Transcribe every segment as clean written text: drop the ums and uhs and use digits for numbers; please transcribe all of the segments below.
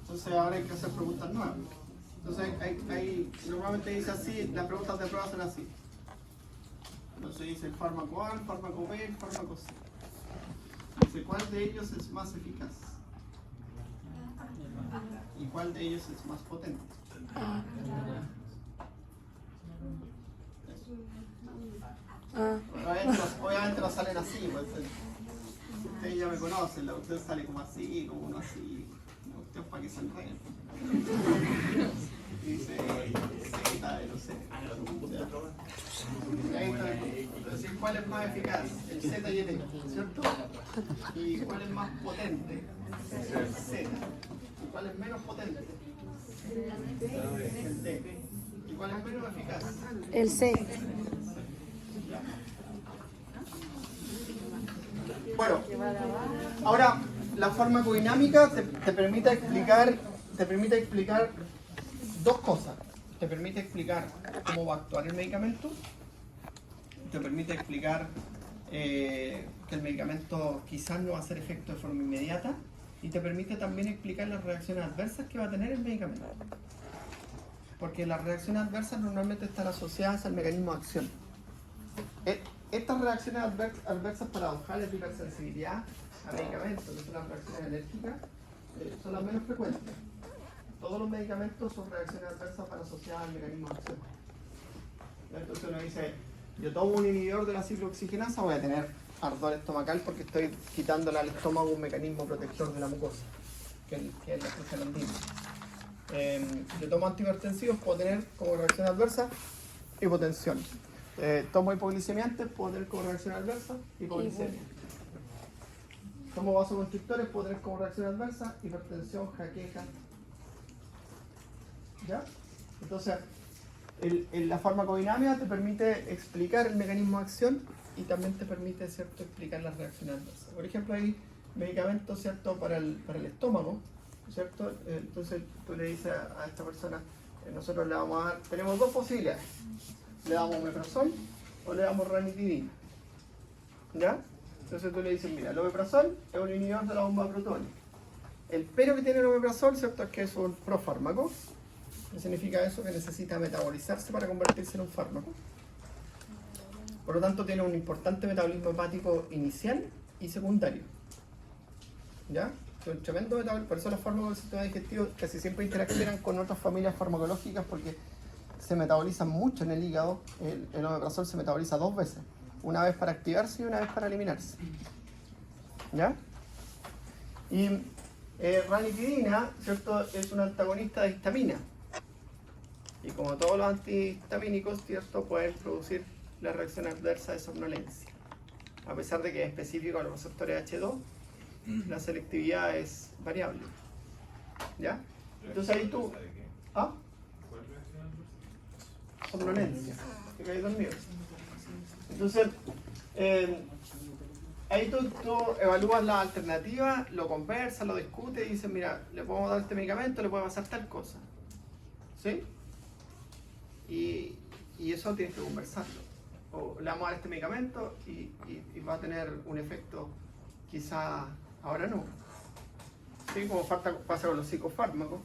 Entonces ahora hay que hacer preguntas nuevas. Entonces normalmente dice así, las preguntas de prueba son así. Entonces dice el fármaco A, el fármaco B, el fármaco C. Dice cuál de ellos es más eficaz y cuál de ellos es más potente. Obviamente no salen así, pues, ustedes ya me conocen, la usted sale como así, como uno así, usted para que se enreden. Dice Z, no sé. Entonces, ¿cuál es más eficaz? El Z y el E, ¿cierto? ¿Y cuál es más potente? El Z. ¿Y cuál es menos potente? El D. ¿Y cuál es menos eficaz? El C. Bueno, ahora la farmacodinámica te permite explicar dos cosas. Te permite explicar cómo va a actuar el medicamento, te permite explicar que el medicamento quizás no va a hacer efecto de forma inmediata y te permite también explicar las reacciones adversas que va a tener el medicamento. Porque las reacciones adversas normalmente están asociadas al mecanismo de acción. Estas reacciones adversas paradojales de hipersensibilidad a medicamentos, que son las reacciones alérgicas, son las menos frecuentes. Todos los medicamentos son reacciones adversas para asociadas al mecanismo de acción. Entonces uno dice, yo tomo un inhibidor de la ciclooxigenasa, voy a tener ardor estomacal porque estoy quitándole al estómago un mecanismo protector de la mucosa, que es la prostaglandina. Yo tomo antihipertensivos, puedo tener como reacción adversa hipotensión. Tomo hipoglicemiantes, puedo tener como reacción adversa hipoglicemia. Tomo vasoconstrictores, puedo tener como reacción adversa hipertensión, jaqueca. ¿Ya? Entonces, la farmacodinámica te permite explicar el mecanismo de acción y también te permite, ¿cierto?, explicar las reacciones adversas. Por ejemplo, hay medicamentos, ¿cierto?, para el estómago, ¿cierto? Entonces tú le dices a esta persona, nosotros le vamos a dar, tenemos dos posibilidades, le damos omeprazol o le damos ranitidina, ¿ya? Entonces tú le dices, mira, el omeprazol es un inhibidor de la bomba de protones. El pero que tiene el omeprazol, ¿cierto?, es que es un profármaco. ¿Qué significa eso? Que necesita metabolizarse para convertirse en un fármaco. Por lo tanto, tiene un importante metabolismo hepático inicial y secundario. ¿Ya? Es un tremendo metabolismo. Por eso los fármacos del sistema digestivo casi siempre interaccionan con otras familias farmacológicas porque se metabolizan mucho en el hígado. El omeprazol se metaboliza dos veces. Una vez para activarse y una vez para eliminarse. ¿Ya? Y ranitidina, ¿cierto?, es un antagonista de histamina. Y como todos los antihistamínicos, ¿cierto?, pueden producir la reacción adversa de somnolencia. A pesar de que es específico a los receptores H2, la selectividad es variable. ¿Ya? Entonces ahí tú... ¿Ah? Somnolencia. Te caes dormido. Entonces, ahí tú evalúas la alternativa, lo conversas, lo discutes y dices, mira, le podemos dar este medicamento, le puede pasar tal cosa. ¿Sí? Y eso tienes que conversarlo. O le vamos a dar este medicamento y va a tener un efecto quizá ahora no. ¿Sí? Como pasa con los psicofármacos,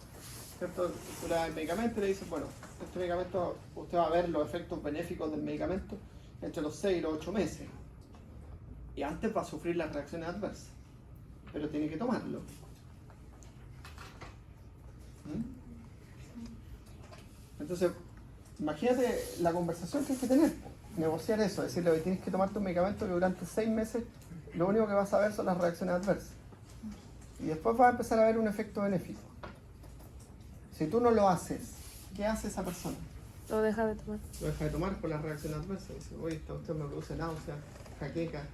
¿cierto? Tú le das el medicamento y le dices, bueno, este medicamento, usted va a ver los efectos benéficos del medicamento entre los 6 y los 8 meses. Y antes va a sufrir las reacciones adversas, pero tiene que tomarlo. Entonces, imagínate la conversación que hay que tener, negociar eso, decirle, oye, tienes que tomarte un medicamento que durante 6 meses lo único que vas a ver son las reacciones adversas. Y después vas a empezar a ver un efecto benéfico. Si tú no lo haces, ¿qué hace esa persona? Lo deja de tomar. Lo deja de tomar por las reacciones adversas. Dice, oye, esta cuestión me produce náusea, jaqueca,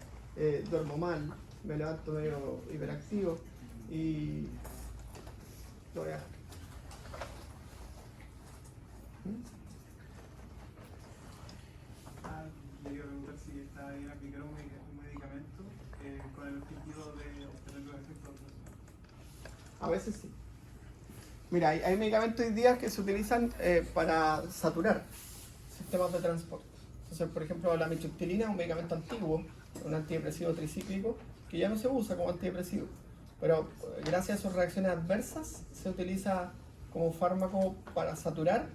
duermo mal, me levanto medio hiperactivo y lo voy a... Le iba a preguntar si está bien aplicar un medicamento con el objetivo de obtener los efectos. A veces sí. Mira, hay medicamentos hoy día que se utilizan para saturar sistemas de transporte. Entonces, por ejemplo, la amitriptilina es un medicamento antiguo, un antidepresivo tricíclico, que ya no se usa como antidepresivo. Pero gracias a sus reacciones adversas se utiliza como fármaco para saturar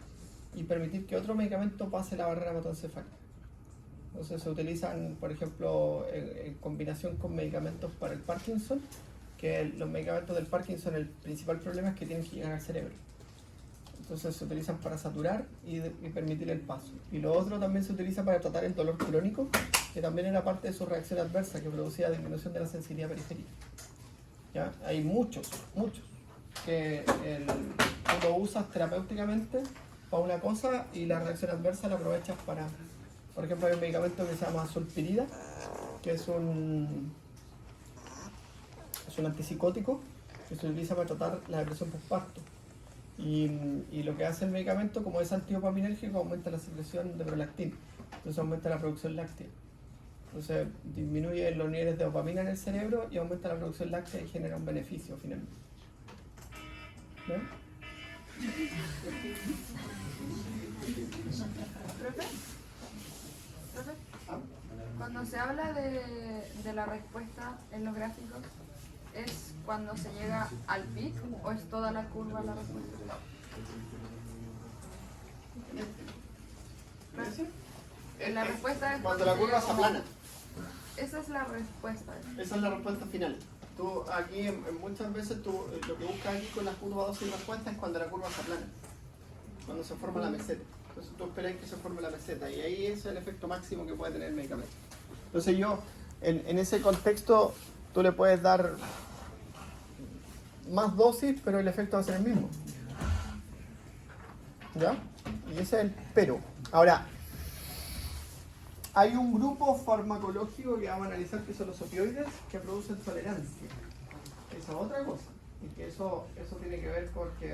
y permitir que otro medicamento pase la barrera hematoencefálica. Entonces se utilizan, por ejemplo, en combinación con medicamentos para el Parkinson, que los medicamentos del Parkinson, el principal problema es que tienen que llegar al cerebro. Entonces se utilizan para saturar y permitir el paso. Y lo otro también se utiliza para tratar el dolor crónico, que también era parte de su reacción adversa, que producía disminución de la sensibilidad periférica. ¿Ya? Hay muchos que tú lo usas terapéuticamente para una cosa y la reacción adversa la aprovechas para, por ejemplo, hay un medicamento que se llama sulpirida, que es un antipsicótico que se utiliza para tratar la depresión postparto. Y lo que hace el medicamento, como es antidopaminérgico, aumenta la secreción de prolactina, entonces aumenta la producción láctea. Entonces disminuye los niveles de dopamina en el cerebro y aumenta la producción láctea y genera un beneficio finalmente. ¿Ven? Profe, cuando se habla de la respuesta en los gráficos, ¿es cuando se llega al pic o es toda la curva la respuesta? La respuesta es cuando la curva se aplana. Esa es la respuesta. Esa es la respuesta final. Tú aquí muchas veces lo que buscas aquí con la curva 2 y respuesta es cuando la curva se aplana, cuando se forma la meseta. Entonces tú esperas que se forme la meseta y ahí es el efecto máximo que puede tener el medicamento. Entonces en ese contexto tú le puedes dar más dosis, pero el efecto va a ser el mismo. ¿Ya? Y ese es el pero. Ahora, hay un grupo farmacológico que vamos a analizar, que son los opioides, que producen tolerancia. Esa es otra cosa. Y que eso tiene que ver con que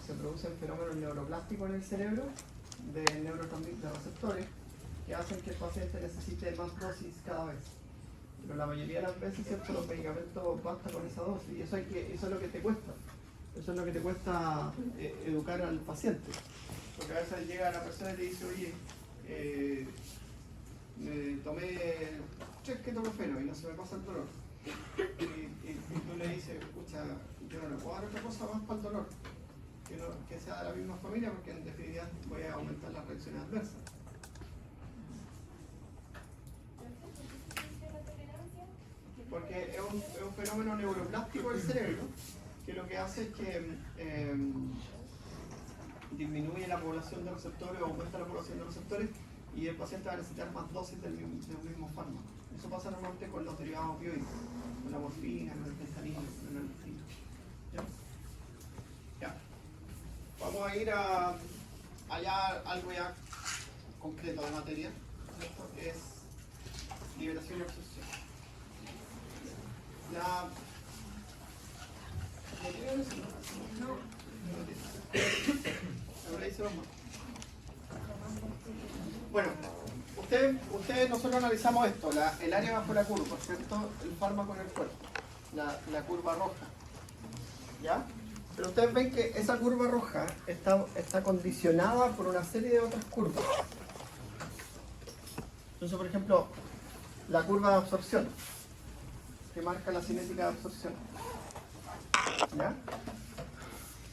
se producen fenómenos neuroplásticos en el cerebro de receptores que hacen que el paciente necesite más dosis cada vez. Pero la mayoría de las veces, ¿cierto?, los medicamentos basta con esa dosis. Y eso es lo que te cuesta. Eso es lo que te cuesta educar al paciente. Porque a veces llega la persona y te dice, oye, me tomé 3 ketorofeno y no se me pasa el dolor. Y tú le dices, escucha, yo no le puedo dar otra cosa más para el dolor que sea de la misma familia, porque en definitiva voy a aumentar las reacciones adversas. Porque es un fenómeno neuroplástico del cerebro que lo que hace es que disminuye la población de receptores o aumenta la población de receptores y el paciente va a necesitar más dosis del mismo fármaco. Eso pasa normalmente con los derivados opioides, con la morfina, con el fentanilo, con el naltrexona. ¿Ya? Vamos a ir a allá algo ya concreto de materia. Esto es liberación y absorción. ¿No tiene eso? No. Ahora ahí se vamos. Bueno, ustedes nosotros analizamos esto, el área bajo la curva, ¿cierto? El fármaco en el cuerpo, la curva roja. ¿Ya? Pero ustedes ven que esa curva roja está condicionada por una serie de otras curvas. Entonces, por ejemplo, la curva de absorción, que marca la cinética de absorción. ¿Ya?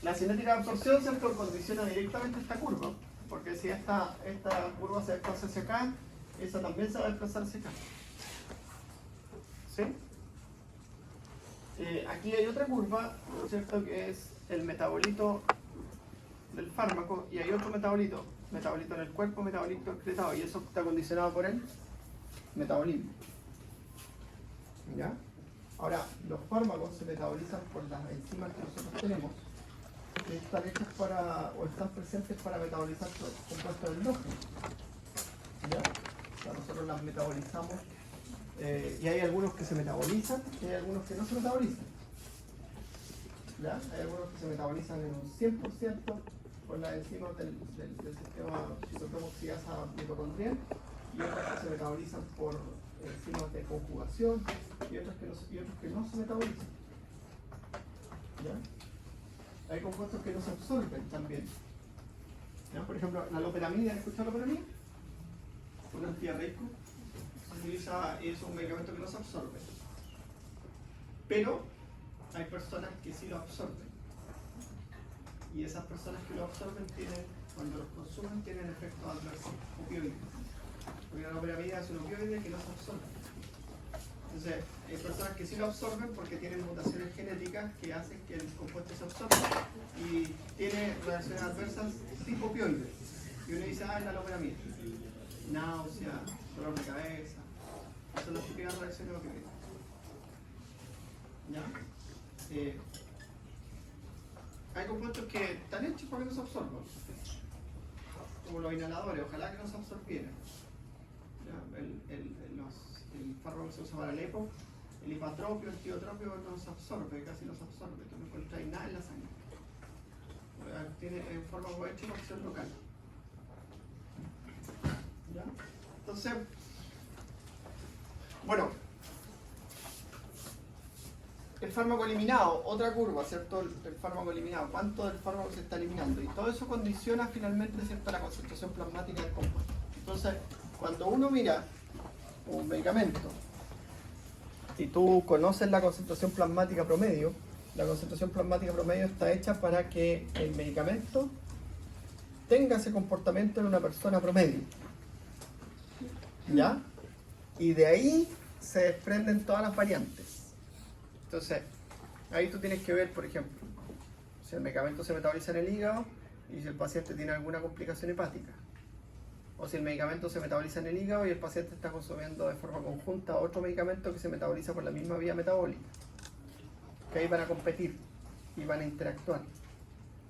La cinética de absorción, ¿cierto?, condiciona directamente esta curva, porque si esta curva se desplaza hacia acá, esa también se va a desplazar hacia acá. ¿Sí? Aquí hay otra curva, ¿cierto?, que es el metabolito del fármaco, y hay otro metabolito en el cuerpo, metabolito excretado, y eso está condicionado por el metabolismo. ¿Ya? Ahora, los fármacos se metabolizan por las enzimas que nosotros tenemos, que están hechas o están presentes para metabolizar los compuestos endógenos. ¿Ya? O sea, nosotros las metabolizamos, y hay algunos que se metabolizan y hay algunos que no se metabolizan. ¿Ya? Hay algunos que se metabolizan en un 100% por las enzimas del sistema citocromoxidasa mitocondrial, y otras que se metabolizan por enzimas de conjugación y otros que no se metabolizan. ¿Ya? Hay compuestos que no se absorben también. ¿Ya? Por ejemplo, la loperamida, ¿has escuchado loperamida? Un antidiarreico. Se utiliza y es un medicamento que no se absorbe. Pero hay personas que sí lo absorben. Y esas personas que lo absorben cuando los consumen tienen efectos adversos, opioides. Porque la loperamida es un opioide que no se absorbe. Entonces, hay personas que sí lo absorben porque tienen mutaciones genéticas que hacen que el compuesto se absorba. Y tiene reacciones adversas tipo opioides. Y uno dice, es la loperamida. Náusea, dolor de cabeza. Esas son las típicas reacciones opioides. ¿Ya? Hay compuestos que están hechos para que no se absorban, como los inhaladores, ojalá que no se absorbieran. El fármaco que se usa para el EPO, el hipatropio, el tiotropio no se absorbe, casi no se absorbe, tú no encuentras nada en la sangre. Tiene un fármaco hecho por acción local. ¿Ya? Entonces, bueno, el fármaco eliminado, otra curva, ¿cierto? El fármaco eliminado, cuánto del fármaco se está eliminando. Y todo eso condiciona finalmente, ¿cierto?, la concentración plasmática del compuesto. Entonces, cuando uno mira un medicamento y tú conoces la concentración plasmática promedio, la concentración plasmática promedio está hecha para que el medicamento tenga ese comportamiento en una persona promedio. ¿Ya? Y de ahí se desprenden todas las variantes. Entonces, ahí tú tienes que ver, por ejemplo, si el medicamento se metaboliza en el hígado y si el paciente tiene alguna complicación hepática. O si el medicamento se metaboliza en el hígado y el paciente está consumiendo de forma conjunta otro medicamento que se metaboliza por la misma vía metabólica. Que ahí van a competir y van a interactuar.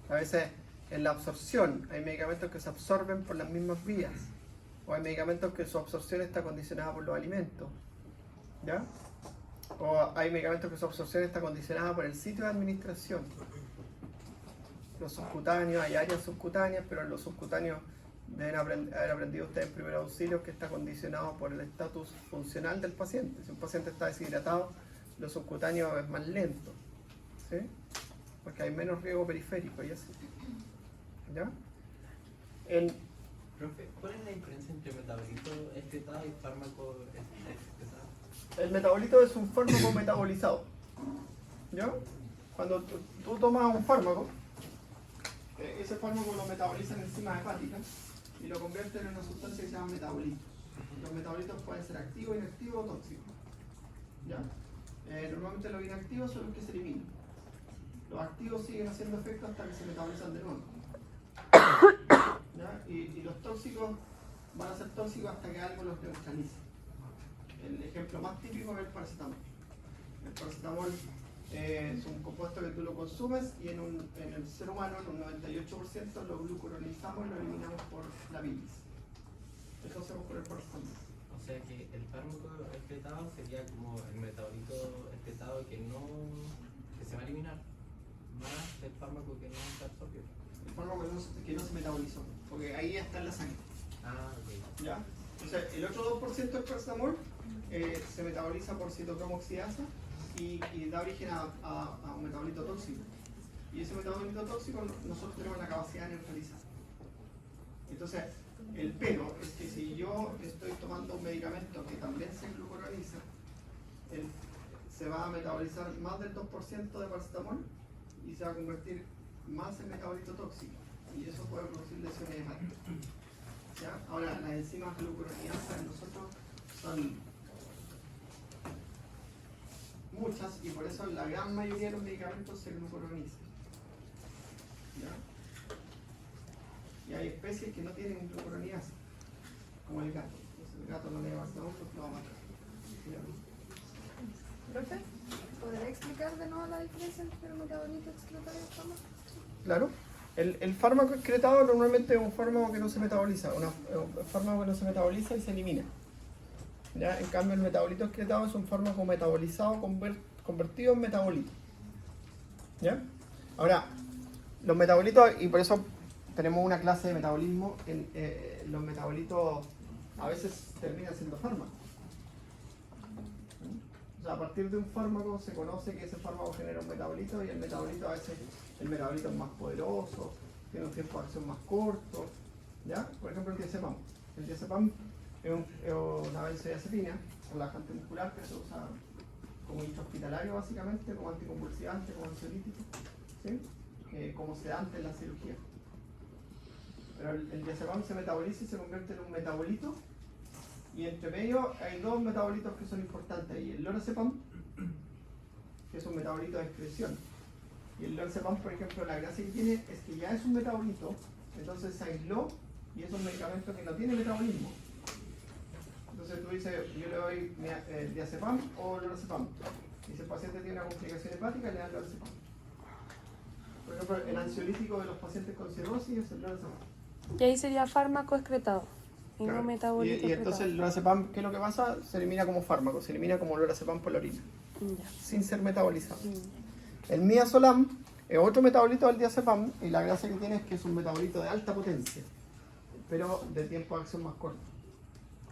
A veces en la absorción hay medicamentos que se absorben por las mismas vías. O hay medicamentos que su absorción está condicionada por los alimentos. ¿Ya? O hay medicamentos que su absorción está condicionada por el sitio de administración. Los subcutáneos, hay áreas subcutáneas, pero en los subcutáneos deben haber aprendido ustedes en primeros auxilios que está condicionado por el estatus funcional del paciente. Si un paciente está deshidratado, lo subcutáneo es más lento, ¿sí? Porque hay menos riego periférico y así. ¿Ya? Profe, ¿cuál es la diferencia entre metabolito excretado y fármaco excretado? El metabolito es un fármaco metabolizado. ¿Ya? Cuando tú tomas un fármaco, ese fármaco lo metaboliza en enzimas hepáticas y lo convierten en una sustancia que se llama metabolitos. Los metabolitos pueden ser activos, inactivos o tóxicos. ¿Ya? Normalmente los inactivos son los que se eliminan. Los activos siguen haciendo efecto hasta que se metabolizan de nuevo. ¿Ya? Y los tóxicos van a ser tóxicos hasta que algo los neutralice. El ejemplo más típico es el paracetamol. El paracetamol es un compuesto que tú lo consumes y en el ser humano, en un 98%, lo glucuronizamos y lo eliminamos por la bilis. Eso hacemos por el paracetamol. O sea que el fármaco excretado sería como el metabolito excretado que se va a eliminar, más el fármaco que no se absorbió. El fármaco que no se metabolizó, porque ahí está en la sangre. Ah, ok. ¿Ya? O sea, el otro 2% del paracetamol se metaboliza por citocromo oxidasa y da origen a un metabolito tóxico. Y ese metabolito tóxico nosotros tenemos la capacidad de neutralizar. Entonces, el pero es que si yo estoy tomando un medicamento que también se glucuroniza, se va a metabolizar más del 2% de paracetamol y se va a convertir más en metabolito tóxico. Y eso puede producir lesiones hepáticas. ¿Ya? Ahora, las enzimas glucuroniasas en nosotros son muchas y por eso la gran mayoría de los medicamentos se glucuronizan. ¿Ya? Y hay especies que no tienen glucuroniasa, como el gato. Entonces, el gato no le va a hacer porque lo va a matar. ¿Ya? Profe, ¿podría explicar de nuevo la diferencia entre el metabolito excretado y el fármaco? Claro. El fármaco excretado normalmente es un fármaco que no se metaboliza, un fármaco que no se metaboliza y se elimina. ¿Ya? En cambio, el metabolito excretado es un fármaco metabolizado convertido en metabolito. ¿Ya? Ahora, los metabolitos, y por eso tenemos una clase de metabolismo, los metabolitos a veces terminan siendo fármacos. O sea, a partir de un fármaco se conoce que ese fármaco genera un metabolito y el metabolito a veces el metabolito es más poderoso, tiene un tiempo de acción más corto. ¿Ya? Por ejemplo, el diazepam. El diazepam es una benzodiazepina relajante muscular que se usa como intrahospitalario básicamente, como anticonvulsivante, como ansiolítico, ¿sí? Como sedante en la cirugía. Pero el diazepam se metaboliza y se convierte en un metabolito, y entre medio hay dos metabolitos que son importantes ahí: el lorazepam, que es un metabolito de excreción, y el lorazepam, por ejemplo, la gracia que tiene es que ya es un metabolito, entonces se aisló y es un medicamento que no tiene metabolismo. Entonces tú dices, yo le doy diazepam o lorazepam, y si el paciente tiene una complicación hepática, le dan lorazepam. Por ejemplo, el ansiolítico de los pacientes con cirrosis es el lorazepam. Y ahí sería fármaco excretado y Claro. no metabolito Y entonces excretado. el lorazepam, ¿qué es lo que pasa? Se elimina como fármaco, se elimina como lorazepam por la orina, Ya. sin ser metabolizado. Ya. El midazolam es otro metabolito del diazepam, y la gracia que tiene es que es un metabolito de alta potencia, pero de tiempo de acción más corto.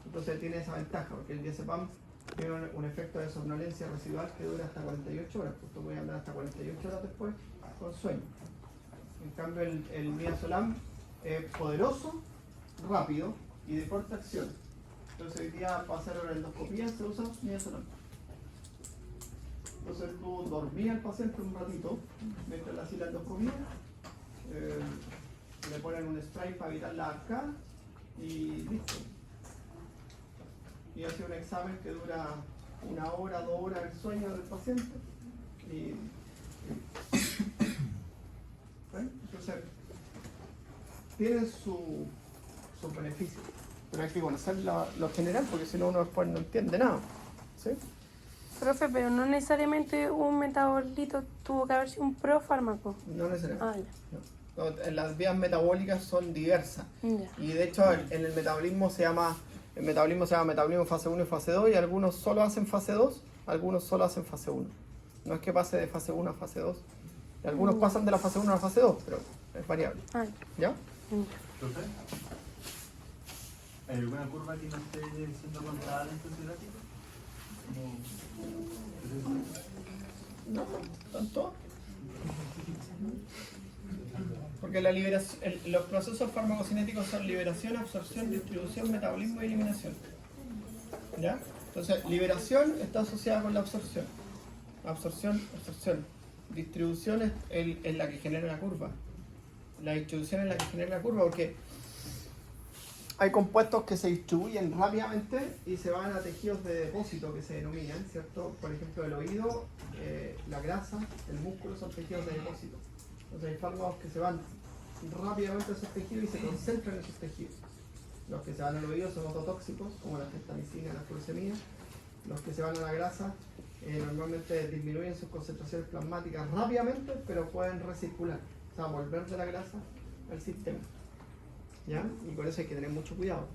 Entonces tiene esa ventaja, porque el diazepam tiene un efecto de somnolencia residual que dura hasta 48 horas, pues tú puedes andar hasta 48 horas después con sueño. En cambio el midazolam es poderoso, rápido y de corta acción. Entonces hoy día para hacer una endoscopía se usa midazolam. Entonces tú dormías al paciente un ratito mientras le hacías la endoscopía, le ponen un spray para evitar la arcada y listo. Y hace un examen que dura 1 hora, 2 horas el sueño del paciente. ¿Ven? Entonces, tienen sus beneficios, pero hay que conocer lo general, porque si no uno después no entiende nada. ¿Sí? Profe, pero no necesariamente un metabolito tuvo que haber sido un profármaco. No necesariamente. Ah, No, las vías metabólicas son diversas. ya. Y de hecho en el metabolismo se llama metabolismo fase 1 y fase 2, y algunos solo hacen fase 2, algunos solo hacen fase 1. No es que pase de fase 1 a fase 2. Y algunos pasan de la fase 1 a la fase 2, pero es variable. Ah, ¿Ya? ya. Profe, ¿hay alguna curva que no esté siendo controlada en estos gráficos? No, tanto. Porque la liberación, los procesos farmacocinéticos son liberación, absorción, distribución, metabolismo y eliminación. ¿Ya? Entonces, liberación está asociada con la absorción. Absorción. Distribución es la que genera la curva. La distribución es la que genera la curva, porque hay compuestos que se distribuyen rápidamente y se van a tejidos de depósito que se denominan, ¿cierto? Por ejemplo, el oído, la grasa, el músculo son tejidos de depósito. Entonces hay fármacos que se van rápidamente a esos tejidos y se concentran en esos tejidos. Los que se van al oído son ototóxicos, como la gentamicina, la furosemida. Los que se van a la grasa normalmente disminuyen sus concentraciones plasmáticas rápidamente, pero pueden recircular, o sea, volver de la grasa al sistema. ¿Ya? Y por eso hay que tener mucho cuidado.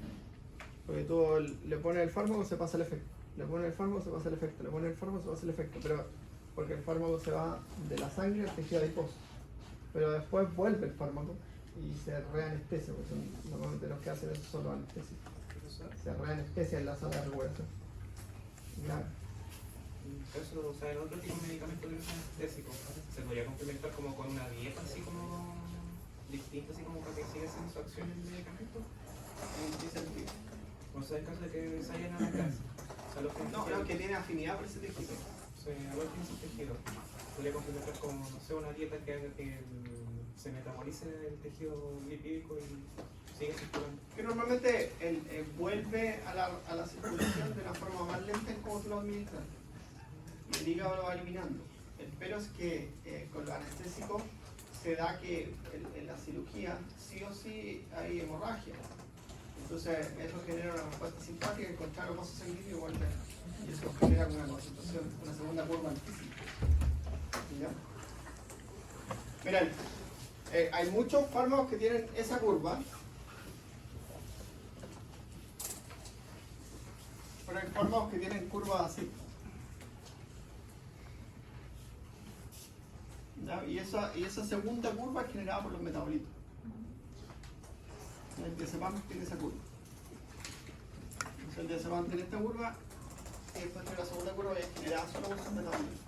Porque tú le pones el fármaco, se pasa el efecto. Le pones el fármaco, se pasa el efecto. Le pones el fármaco, se pasa el efecto. Pero porque el fármaco se va de la sangre al tejido adiposo. Pero después vuelve el fármaco y se reanestesia, porque son normalmente los que hacen eso son los anestésicos. Se reanestesia en la sala de recuperación. Claro. Eso, o sea, el otro tipo de medicamento que es anestésico, se podría complementar como con una dieta así como distinta, así como para que siga haciendo su acción el medicamento. ¿En qué sentido? O sea, en caso de que se vayan a la casa. O sea, los No, que tiene afinidad por ese tejido. igual tiene su tejido. Podría complementar con, no sé, una dieta que haga que se metabolice el tejido lipídico y siga circulando. Que normalmente vuelve a la circulación de una forma más lenta en cómo tú lo administras. Y el hígado lo va eliminando. El pero es que con los anestésicos se da que en la cirugía sí o sí hay hemorragia. Entonces eso genera una respuesta simpática, y contrario vaso sanguíneo vuelve. Y eso genera una concentración, una segunda curva altísima. ¿Ya? Miren, hay muchos fármacos que tienen esa curva. Pero hay fármacos que tienen curvas así. ¿Ya? Y esa segunda curva es generada por los metabolitos. El diazepam tiene esa curva. Entonces el diazepam tiene esta curva, y después tiene la segunda curva que es generada solo por los metabolitos.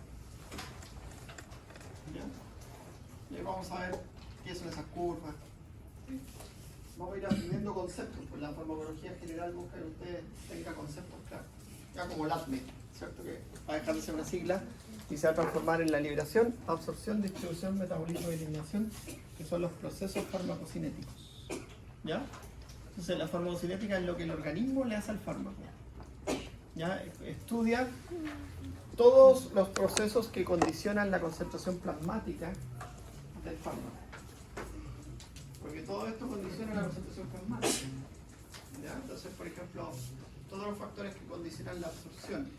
¿Ya? Y ahí vamos a ver qué son esas curvas. Vamos a ir aprendiendo conceptos, pues la farmacología general busca que usted tenga conceptos claros. ya como LATME, ¿cierto? Que va a dejar de ser una sigla y se va a transformar en la liberación, absorción, distribución, metabolismo y eliminación, que son los procesos farmacocinéticos. ¿Ya? Entonces la farmacocinética es lo que el organismo le hace al fármaco. ¿Ya? Estudia todos los procesos que condicionan la concentración plasmática del fármaco. Porque todo esto condiciona la concentración plasmática. ¿Ya? Entonces, por ejemplo, todos los factores que condicionan la absorción.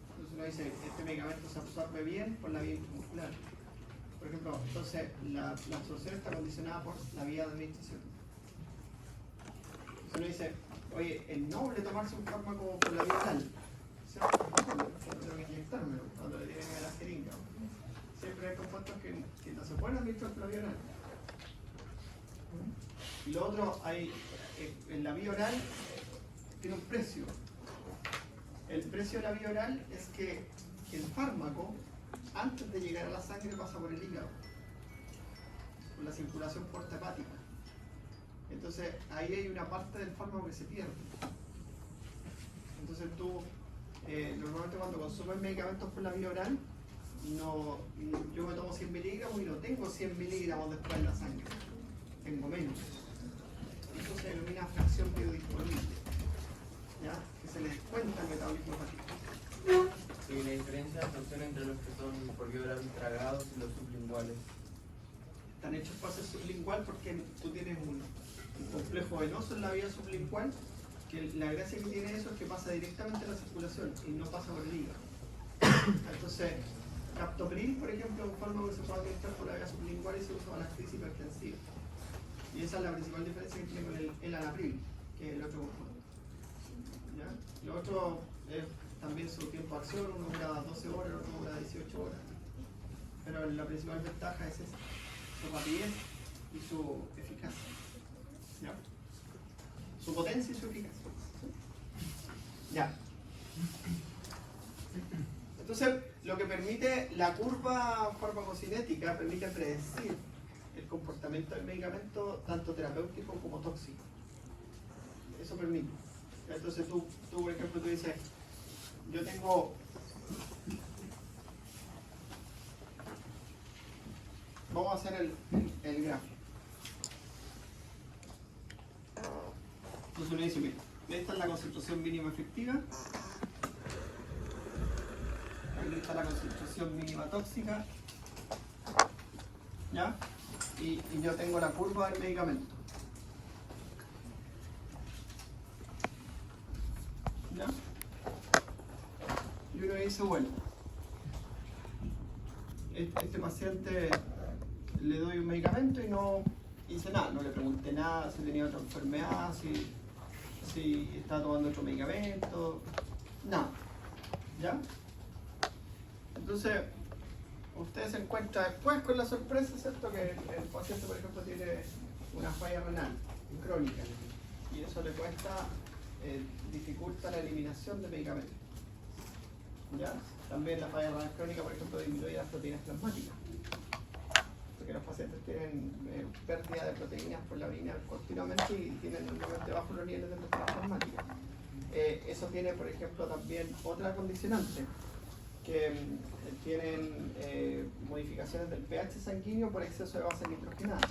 Entonces uno dice, este medicamento se absorbe bien por la vía intramuscular. Por ejemplo, entonces la absorción está condicionada por la vía de administración. Entonces uno dice, oye, es noble tomarse un fármaco por la vía oral. ¿Cierto? No tengo que inyectármelo cuando le tienen a la jeringa. Siempre hay compuestos que no se pueden administrar por la vía oral. Y lo otro, hay, en la vía oral tiene un precio. El precio de la vía oral es que el fármaco, antes de llegar a la sangre, pasa por el hígado, por la circulación porta-hepática. Entonces, ahí hay una parte del fármaco que se pierde. Entonces tú, normalmente cuando consumes medicamentos por la vía oral, yo me tomo 100 miligramos y no tengo 100 miligramos después en la sangre. Tengo menos. Eso se denomina fracción biodisponible, ¿ya? Que se le descuenta el metabolismo hepático. Y la diferencia de absorción entre los que son por vía oral tragados y los sublinguales. Están hechos para ser sublingual porque tú tienes un complejo venoso en la vía sublingual, que la gracia que tiene eso es que pasa directamente a la circulación y no pasa por el hígado. Entonces, captopril, por ejemplo, es un fármaco que se puede administrar por la vía sublingual y se usa para la crisis hipertensiva. Y esa es la principal diferencia que tiene con el enalapril, que es el otro compuesto. ¿Ya? Lo otro es también su tiempo de acción, uno dura 12 horas, el otro dura 18 horas. Pero la principal ventaja es esa, su rapidez y su eficacia. ¿Ya? Su potencia y su eficacia. ¿Sí? Ya. Entonces, lo que permite la curva farmacocinética permite predecir el comportamiento del medicamento tanto terapéutico como tóxico. Eso permite. Entonces tú por ejemplo, tú dices, yo tengo... Vamos a hacer el gráfico. Entonces uno dice, mira, esta es la concentración mínima efectiva. Aquí está la concentración mínima tóxica. ¿Ya? Y yo tengo la curva del medicamento. ¿Ya? Y uno dice, bueno, este paciente le doy un medicamento y no hice nada, no le pregunté nada si tenía otra enfermedad, si estaba tomando otro medicamento, nada. ¿Ya? Entonces, usted se encuentra después con la sorpresa, ¿cierto? Que el paciente, por ejemplo, tiene una falla renal crónica y eso le cuesta, dificulta la eliminación de medicamentos. ¿Ya? También la falla renal crónica, por ejemplo, disminuye las proteínas plasmáticas, porque los pacientes tienen pérdida de proteínas por la orina continuamente y tienen normalmente bajos los niveles de proteínas plasmáticas. Eso tiene, por ejemplo, también otra condicionante, que tienen modificaciones del pH sanguíneo por exceso de base nitrogenada.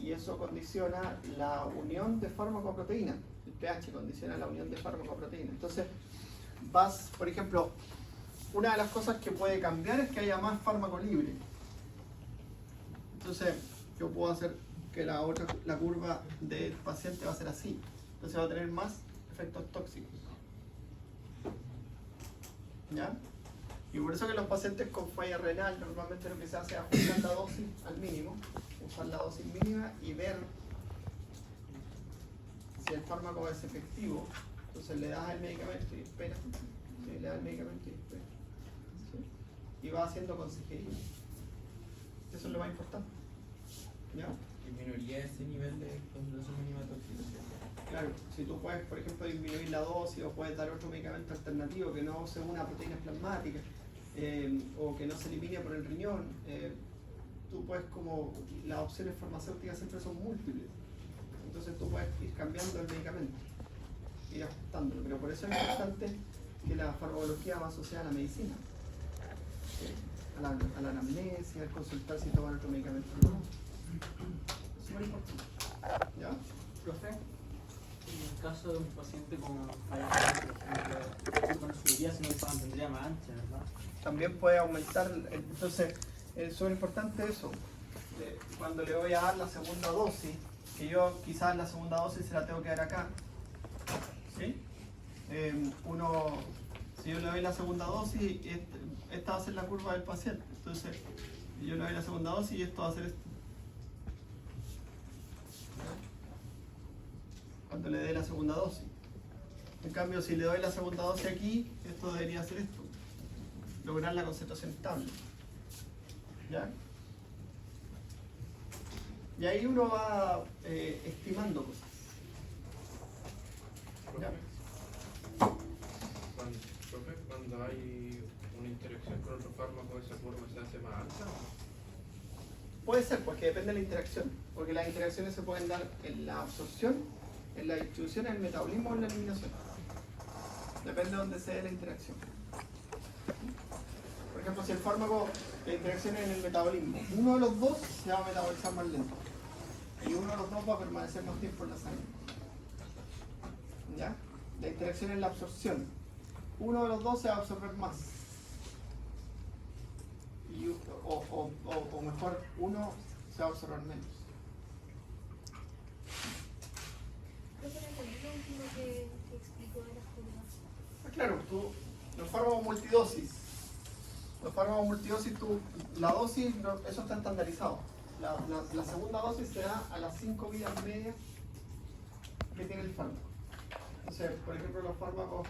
Y eso condiciona la unión de fármaco a proteína. El pH condiciona la unión de fármaco a proteína. Entonces, por ejemplo, una de las cosas que puede cambiar es que haya más fármaco libre. Entonces, yo puedo hacer que la curva del paciente va a ser así. Entonces va a tener más efectos tóxicos. ¿Ya? Y por eso que los pacientes con falla renal normalmente lo que se hace es ajustar la dosis al mínimo, usar la dosis mínima y ver si el fármaco es efectivo. Entonces le das el medicamento y espera. ¿Sí? Le das el medicamento y espera. ¿Sí? Y va haciendo consejería. Eso es lo más importante. ¿Ya? ¿Disminuiría ese nivel de concentración mínima tóxica? Claro, si tú puedes, por ejemplo, disminuir la dosis o puedes dar otro medicamento alternativo que no se una a proteínas plasmáticas o que no se elimine por el riñón, tú puedes, como las opciones farmacéuticas siempre son múltiples, entonces tú puedes ir cambiando el medicamento. ir ajustándolo. Pero por eso es importante que la farmacología va asociada a la medicina, a la anamnesia, al consultar si toman otro medicamento o no. Es súper importante. ¿Ya? Profe, en el caso de un paciente con falla renal, por ejemplo, con su día se nos tendría mancha, ¿verdad? También puede aumentar, entonces es súper importante eso. Cuando le voy a dar la segunda dosis, que yo quizás la segunda dosis se la tengo que dar acá, ¿sí? Si yo le doy la segunda dosis, esta va a ser la curva del paciente. Entonces, yo le doy la segunda dosis y esto va a ser esto. Cuando le dé la segunda dosis. En cambio, si le doy la segunda dosis aquí, esto debería ser esto. Lograr la concentración estable. ¿Ya? Y ahí uno va estimando cosas. ¿Ya? Cuando hay una interacción con otro fármaco, esa curva se hace más alta. Puede ser, porque depende de la interacción. Porque las interacciones se pueden dar en la absorción, en la distribución, en el metabolismo o en la eliminación. Depende de dónde se dé la interacción. Por ejemplo, si el fármaco, la interacción es en el metabolismo, uno de los dos se va a metabolizar más lento. Y uno de los dos va a permanecer más tiempo en la sangre. ¿Ya? La interacción es la absorción. Uno de los dos se va a absorber más. O mejor, uno se va a absorber menos. Creo que entendí lo último que explicó de las curvas. Claro, los fármacos multidosis. Los fármacos multidosis, la dosis, eso está estandarizado. La segunda dosis se da a las 5 vidas medias que tiene el fármaco. Entonces, por ejemplo, los fármacos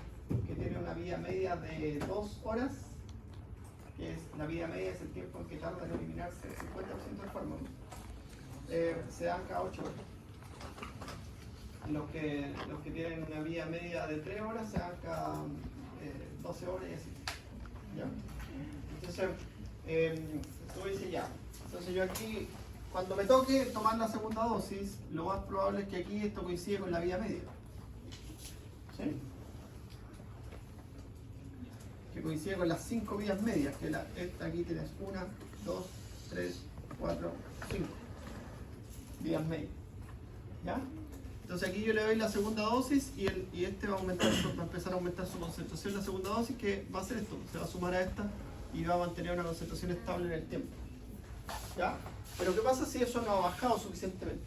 que tienen una vida media de 2 horas, que es la vida media es el tiempo en que tarda en eliminarse el 50% del fármaco, se dan cada 8 horas. Los que tienen una vida media de 3 horas se dan cada 12 horas y así. ¿Ya? Entonces, tú dices ya. Entonces yo aquí, cuando me toque tomar la segunda dosis, lo más probable es que aquí esto coincide con la vida media. ¿Sí? Que coincide con las 5 vidas medias, que esta aquí tienes 1, 2, 3, 4, 5 vidas medias. ¿Ya? Entonces aquí yo le doy la segunda dosis y este va a empezar a aumentar su concentración en la segunda dosis, que va a ser esto, se va a sumar a esta y va a mantener una concentración estable en el tiempo. ¿Ya? Pero ¿qué pasa si eso no ha bajado suficientemente?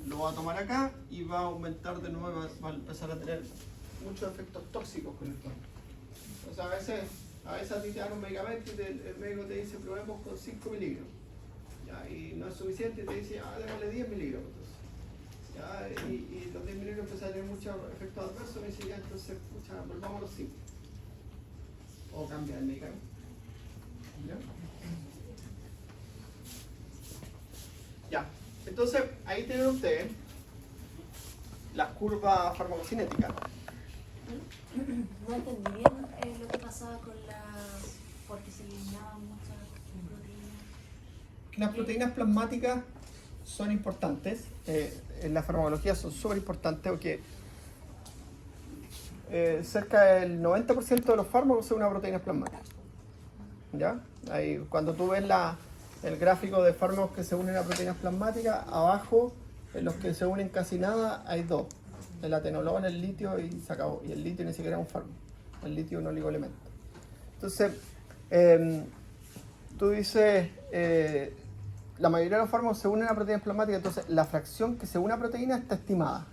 Lo va a tomar acá y va a aumentar de nuevo, va a empezar a tener muchos efectos tóxicos con el fármaco. O sea, a veces a ti te dan un medicamento y el médico te dice probemos con 5 miligramos. ¿Ya? Y no es suficiente y te dice, démosle 10 miligramos. ¿Ya? Y los 10 miligramos empiezan a tener muchos efectos adversos, me dice ya, entonces, volvamos a los 5. O cambia el medicamento. ¿Ya? Ya, entonces ahí tienen ustedes las curvas farmacocinéticas. No entendí bien lo que pasaba con las... porque se eliminaban muchas proteínas. Las proteínas plasmáticas son importantes, en la farmacología son súper importantes porque cerca del 90% de los fármacos son una proteína plasmática. ¿Ya? Ahí, cuando tú ves el gráfico de fármacos que se unen a proteínas plasmáticas, abajo, en los que se unen casi nada, hay dos. El atenolol, el litio y se acabó. Y el litio ni siquiera es un fármaco. El litio es un oligoelemento. Entonces, tú dices, la mayoría de los fármacos se unen a proteínas plasmáticas, entonces la fracción que se une a proteína está estimada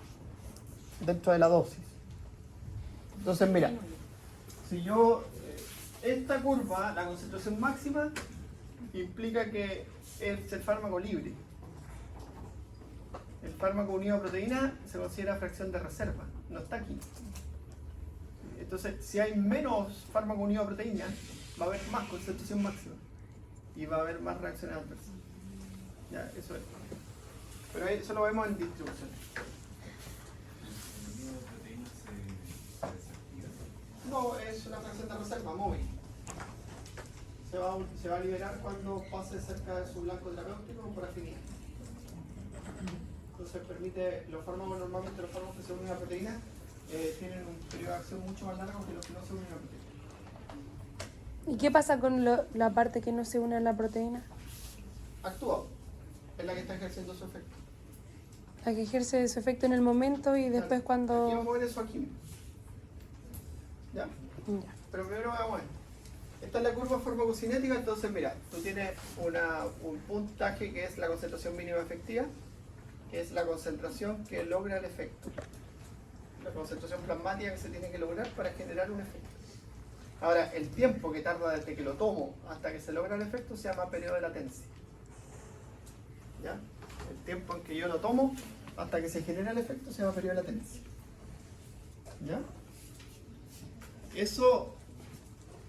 dentro de la dosis. Entonces, mira, si yo, esta curva, la concentración máxima, implica que es el fármaco libre. El fármaco unido a proteína se considera fracción de reserva, no está aquí. Entonces, si hay menos fármaco unido a proteína, va a haber más concentración máxima y va a haber más reacciones adversas. Ya, eso es. Pero eso lo vemos en distribución. ¿El unido de proteínas se desactiva? No, es una fracción de reserva móvil. Se va a liberar cuando pase cerca de su blanco terapéutico por afinidad. Entonces permite, los fármacos normalmente, los fármacos que se unen a proteínas, tienen un periodo de acción mucho más largo que los que no se unen a la proteína. ¿Y qué pasa con la parte que no se une a la proteína? Actúa, es la que está ejerciendo su efecto. La que ejerce su efecto en el momento y después Aquí vamos cuando... a ver eso aquí. ¿Ya? Ya. Pero primero vamos a ver. Esta es la curva farmacocinética, entonces mira, tú tienes un puntaje que es la concentración mínima efectiva, que es la concentración que logra el efecto. La concentración plasmática que se tiene que lograr para generar un efecto. Ahora, el tiempo que tarda desde que lo tomo hasta que se logra el efecto se llama periodo de latencia. ¿Ya? El tiempo en que yo lo tomo hasta que se genera el efecto se llama periodo de latencia. ¿Ya? Eso,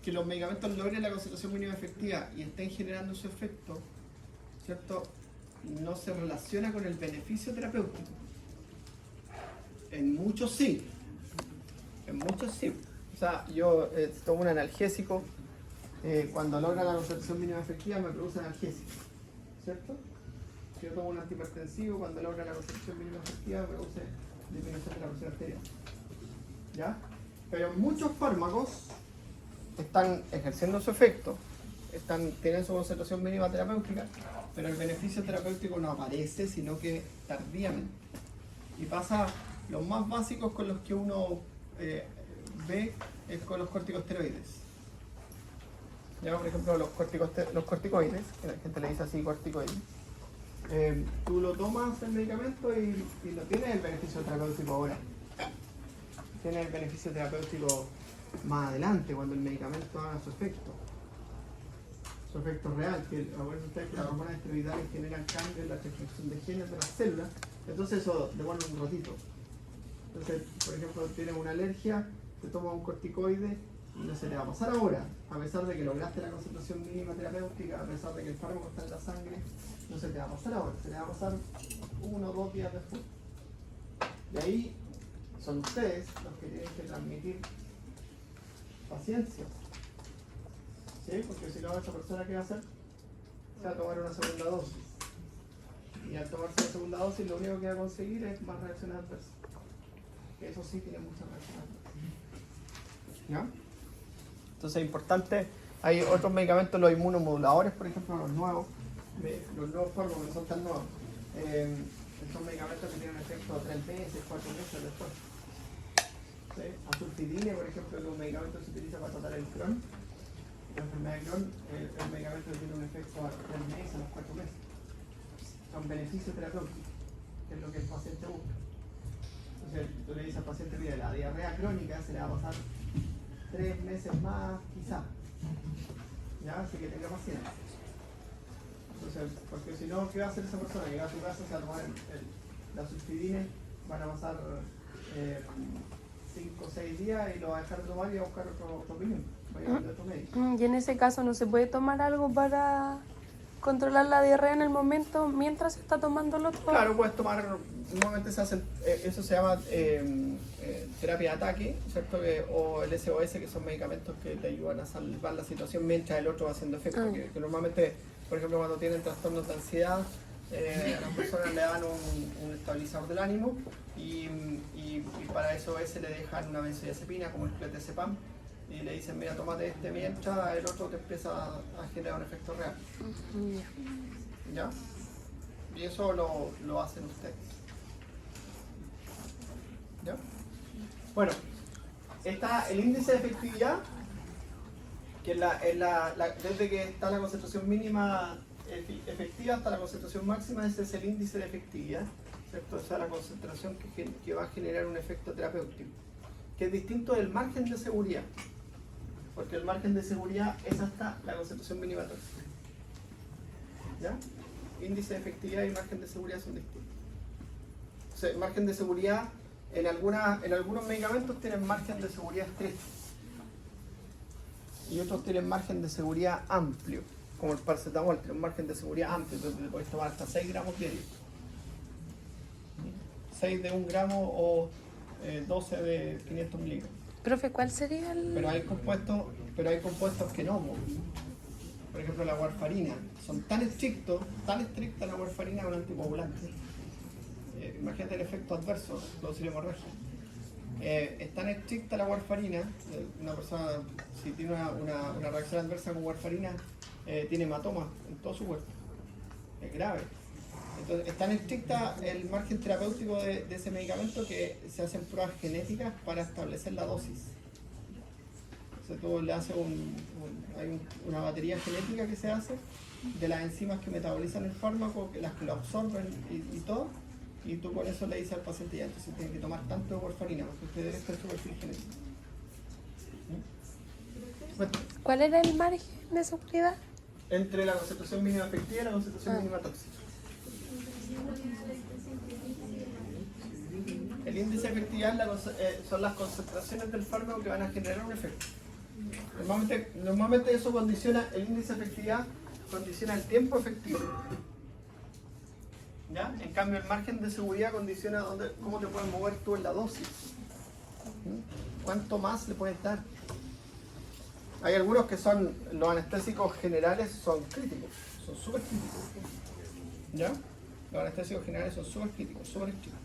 que los medicamentos logren la concentración mínima efectiva y estén generando su efecto, ¿cierto? No se relaciona con el beneficio terapéutico. En muchos sí. En muchos sí. O sea, yo tomo un analgésico, cuando logra la concentración mínima efectiva me produce analgésico, ¿cierto? Si yo tomo un antihipertensivo, cuando logra la concentración mínima efectiva me produce disminución de la presión arterial. ¿Ya? Pero muchos fármacos están ejerciendo su efecto, tienen su concentración mínima terapéutica, pero el beneficio terapéutico no aparece, sino que tardíamente. Y pasa los más básicos con los que uno ve es con los corticosteroides. Ya, por ejemplo, los corticoides, que la gente le dice así, corticoides. Tú lo tomas el medicamento y no tienes el beneficio terapéutico ahora. Tienes el beneficio terapéutico más adelante, cuando el medicamento haga su efecto real, que acuérdense ustedes que las hormonas esteroidales generan cambios en la transcripción de genes de las células, entonces eso devuelve un ratito. Entonces, por ejemplo, tienes una alergia, te tomas un corticoide y no se te va a pasar ahora, a pesar de que lograste la concentración mínima terapéutica, a pesar de que el fármaco está en la sangre, no se te va a pasar ahora, se te va a pasar 1 o 2 días después. De ahí son ustedes los que tienen que transmitir paciencia. ¿Sí? Porque si no, esa persona que va a hacer, se va a tomar una segunda dosis. Y al tomarse la segunda dosis, lo único que va a conseguir es más reacciones adversas. Que eso sí tiene muchas reacciones adversas. ¿Ya? Entonces es importante, hay otros medicamentos, los inmunomoduladores, por ejemplo, los nuevos fármacos no son tan nuevos. Son medicamentos que tienen efecto 3 meses, 4 meses después. ¿Sí? Azulfidine, por ejemplo, es un medicamento que se utiliza para tratar el Crohn. La enfermedad de Crohn, el medicamento tiene un efecto a 3 meses, a los 4 meses. Son beneficios terapéuticos, que es lo que el paciente busca. Entonces, tú le dices al paciente, mira, la diarrea crónica se le va a pasar 3 meses más, quizá. ¿Ya? Así que tenga paciencia. Entonces, porque si no, ¿qué va a hacer esa persona? Llega a su casa, se va a tomar la sulfidine, van a pasar 5 o 6 días y lo va a dejar de tomar y va a buscar otro opinión. Va a ir a otro médico. Y en ese caso no se puede tomar algo para controlar la diarrea en el momento mientras se está tomando el otro. Claro, puedes tomar, normalmente se hace, eso se llama terapia de ataque, ¿cierto? O el SOS, que son medicamentos que te ayudan a salvar la situación mientras el otro va haciendo efecto. Que normalmente, por ejemplo, cuando tienen trastornos de ansiedad, a las personas le dan un estabilizador del ánimo y para SOS le dejan una benzodiazepina como el clonazepam y le dicen, mira, tómate este mientras el otro te empieza a generar un efecto real. ¿Ya? Y eso lo hacen ustedes. ¿Ya? Bueno, está el índice de efectividad, que desde que está la concentración mínima efectiva hasta la concentración máxima, ese es el índice de efectividad, ¿cierto? Esa es la concentración que va a generar un efecto terapéutico, que es distinto del margen de seguridad, porque el margen de seguridad es hasta la concentración mínima tóxica. ¿Ya? Índice de efectividad y margen de seguridad son distintos. O sea, el margen de seguridad en algunos medicamentos tienen margen de seguridad estrecho y otros tienen margen de seguridad amplio, como el paracetamol tiene un margen de seguridad amplio, entonces puedes tomar hasta 6 gramos diarios. 6 de 1 gramo o 12 de 500 miligramos. Profe, ¿cuál sería el...? Pero hay compuestos que no. Por ejemplo, la warfarina. Son tan estricta la warfarina con anticoagulante. Imagínate el efecto adverso, producir hemorragia. Es tan estricta la warfarina, una persona si tiene una reacción adversa con warfarina, tiene hematomas en todo su cuerpo. Es grave. Entonces, es tan estricta el margen terapéutico de ese medicamento que se hacen pruebas genéticas para establecer la dosis. Entonces, tú le haces hay una batería genética que se hace de las enzimas que metabolizan el fármaco, las que lo absorben y todo, y tú con eso le dices al paciente ya, entonces tiene que tomar tanto de warfarina porque usted debe estar su perfil genético. Bueno, ¿Cuál era el margen de seguridad? entre la concentración mínima efectiva y la concentración mínima tóxica. El índice de efectividad son las concentraciones del fármaco que van a generar un efecto. Normalmente eso condiciona, el índice de efectividad condiciona el tiempo efectivo. ¿Ya? En cambio el margen de seguridad condiciona cómo te puedes mover tú en la dosis. ¿Cuánto más le puedes dar? Hay algunos que son, los anestésicos generales son críticos, son súper críticos. ¿Ya? Los anestésicos generales son súper críticos, súper estrictos.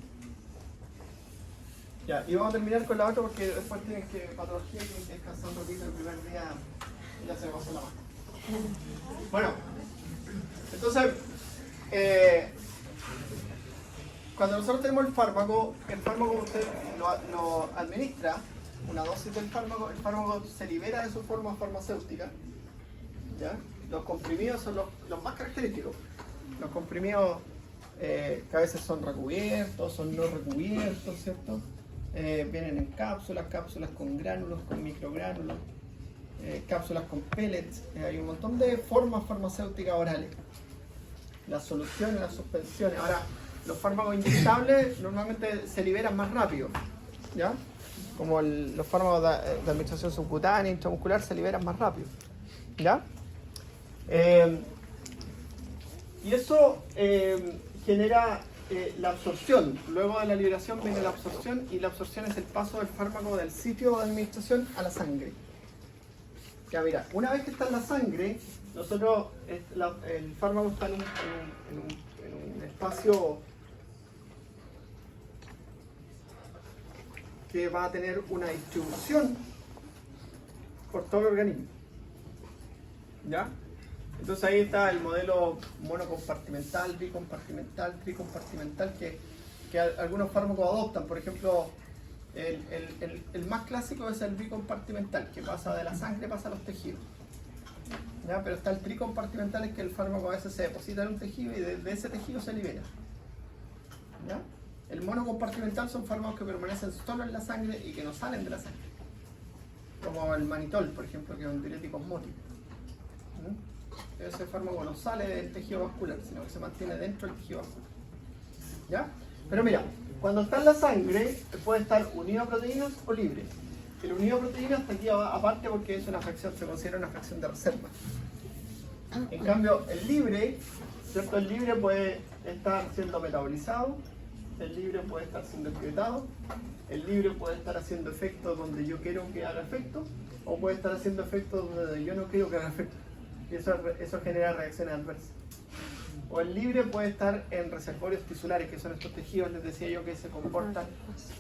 Ya, y vamos a terminar con la otra porque después tienen que patología y descansar un ratito el primer día y ya se me pasó la mano. Bueno, entonces, cuando nosotros tenemos el fármaco usted lo administra, una dosis del fármaco, el fármaco se libera de su forma farmacéutica. ¿Ya? Los comprimidos son los más característicos. Los comprimidos que a veces son recubiertos, son no recubiertos, ¿cierto? Vienen en cápsulas con gránulos, con microgránulos, cápsulas con pellets. Hay un montón de formas farmacéuticas orales. Las soluciones, las suspensiones. Ahora, los fármacos inyectables normalmente se liberan más rápido, ¿ya? Como los fármacos de administración subcutánea, intramuscular, se liberan más rápido, ¿ya? Y eso genera la absorción. Luego de la liberación viene la absorción, y la absorción es el paso del fármaco del sitio de administración a la sangre. Ya mira, una vez que está en la sangre, nosotros, el fármaco está en un espacio que va a tener una distribución por todo el organismo. ¿Ya? Entonces ahí está el modelo monocompartimental, bicompartimental, tricompartimental que algunos fármacos adoptan. Por ejemplo, el más clásico es el bicompartimental, que pasa de la sangre, pasa a los tejidos. ¿Ya? Pero está el tricompartimental, es que el fármaco a veces se deposita en un tejido y de ese tejido se libera. ¿Ya? El monocompartimental son fármacos que permanecen solo en la sangre y que no salen de la sangre. Como el manitol, por ejemplo, que es un diurético osmótico. Ese fármaco no sale del tejido vascular, sino que se mantiene dentro del tejido vascular. ¿Ya? Pero mira, cuando está en la sangre puede estar unido a proteínas o libre. El unido a proteínas está aquí aparte porque es una fracción, se considera una fracción de reserva. En cambio, el libre, ¿cierto? El libre puede estar siendo metabolizado, el libre puede estar siendo excretado, el libre puede estar haciendo efecto donde yo quiero que haga efecto, o puede estar haciendo efecto donde yo no quiero que haga efecto. Y eso genera reacciones adversas. O el libre puede estar en reservorios tisulares, que son estos tejidos, les decía yo, que se comportan,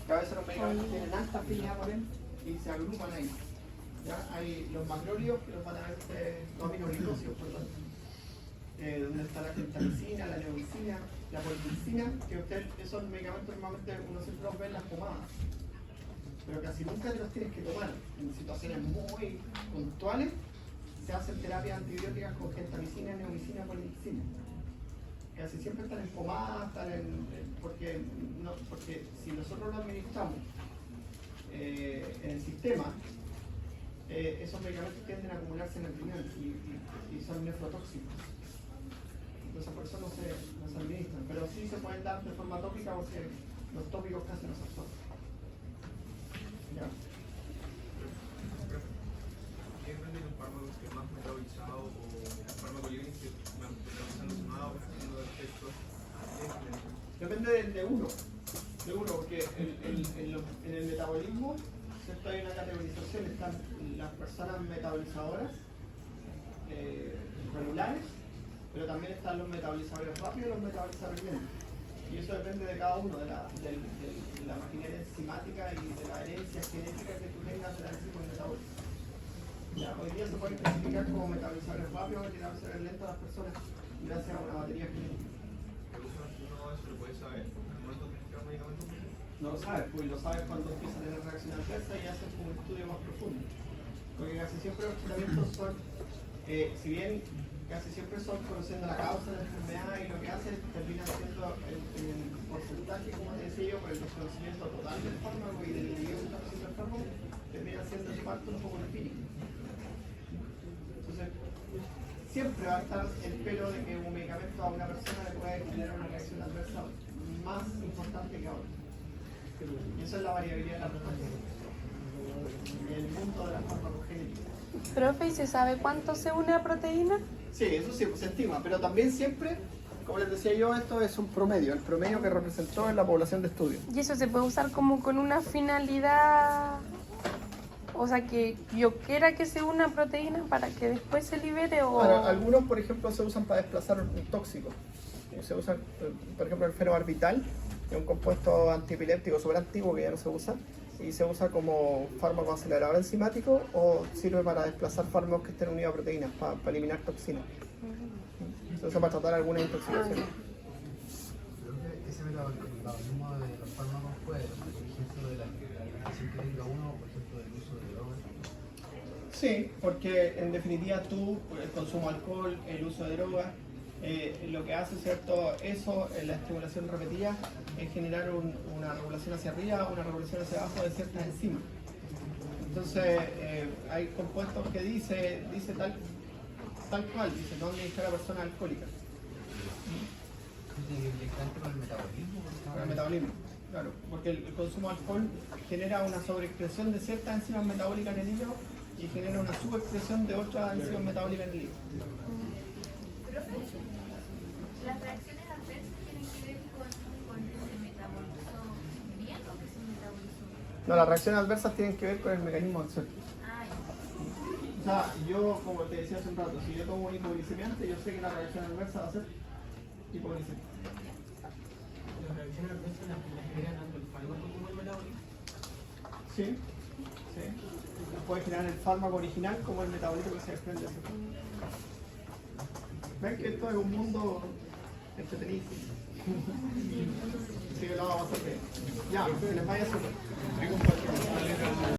que a veces los medicamentos tienen alta afinidad por él y se agrupan ahí. ¿Ya? Hay los macrólidos, que los van a ver, los aminoglicosidos, perdón. Donde está la gentamicina, la neomicina, la polipicina, que esos medicamentos normalmente uno siempre los ve en las pomadas, pero casi nunca los tienes que tomar. En situaciones muy puntuales se hacen terapias antibióticas con gentamicina, neomicina, polipicina. Casi siempre están en pomadas, porque si nosotros lo administramos en el sistema, esos medicamentos tienden a acumularse en el riñón y son nefrotóxicos. Entonces por eso no se administran, pero sí se pueden dar de forma tópica porque los tópicos casi no se absorben. ¿Ya? ¿Qué depende de los fármacos que más metabolizado o el fármaco libre que más metabolizando sumado haciendo efectos? Depende de uno, porque en el metabolismo, ¿cierto? Hay una categorización, están las personas metabolizadoras regulares, pero también están los metabolizadores rápidos y los metabolizadores lentos. Y eso depende de cada uno, de la maquinaria enzimática y de la herencia genética que tú tengas de la enzima metabólica. Ya, hoy día se puede clasificar como metabolizadores rápidos o metabolizadores lentos a las personas gracias a una batería genética. ¿El uso natural eso lo puedes saber? ¿Al momento de aplicar medicamentos? No lo sabes, pues lo sabes cuando empieza a tener reacción adversa y haces un estudio más profundo. Porque casi siempre los tratamientos son, si bien casi siempre son conociendo la causa de la enfermedad y lo que hacen termina siendo el porcentaje, como te decía yo, por el desconocimiento total del fármaco y del individuo que está haciendo el fármaco, termina siendo el impacto un poco empírico. Entonces, siempre va a estar el pelo de que un medicamento a una persona le puede generar una reacción adversa más importante que a otra. Y esa es la variabilidad de la respuesta. El mundo de la farmacogenética. Profe, ¿y se sabe cuánto se une a proteína? Sí, eso sí, se estima, pero también siempre, como les decía yo, esto es un promedio, el promedio que representó en la población de estudio. ¿Y eso se puede usar como con una finalidad? O sea, que yo quiera que se una proteína para que después se libere o... Bueno, algunos, por ejemplo, se usan para desplazar un tóxico. Se usan, por ejemplo, el fenobarbital, que es un compuesto antiepiléptico súper antiguo que ya no se usa, y se usa como fármaco acelerador enzimático o sirve para desplazar fármacos que estén unidos a proteínas, para eliminar toxinas. Se usa para tratar alguna intoxicación. Creo que ese metabolismo de los fármacos puede, por ejemplo, de la alimentación que tenga uno, por ejemplo, del uso de drogas. Sí, porque en definitiva tú, el consumo de alcohol, el uso de drogas, lo que hace, ¿cierto? Eso, la estimulación repetida, es generar una regulación hacia arriba, una regulación hacia abajo de ciertas enzimas. Entonces, hay compuestos que dice tal cual, dice no administrar a personas alcohólicas. ¿Tiene que ver directamente con el metabolismo? Con el metabolismo, claro, porque el consumo de alcohol genera una sobreexpresión de ciertas enzimas metabólicas en el hígado y genera una subexpresión de otras enzimas metabólicas en el hígado. ¿Las reacciones adversas tienen que ver con el metabolismo bien o que se metabolizó? No, las reacciones adversas tienen que ver con el mecanismo de acción. Ah, O sea, yo, como te decía hace un rato, si yo tomo un hipoglicemiante, yo sé que la reacción adversa va a ser hipoglicemia. Las reacciones adversas las generan tanto el fármaco como el metabólico. Sí, sí. Puede generar el fármaco original como el metabolito que se desprende de ese fármaco. Ven que esto es un mundo entretenido. Sí, que lo vamos a hacer bien. Ya, que les vaya súper.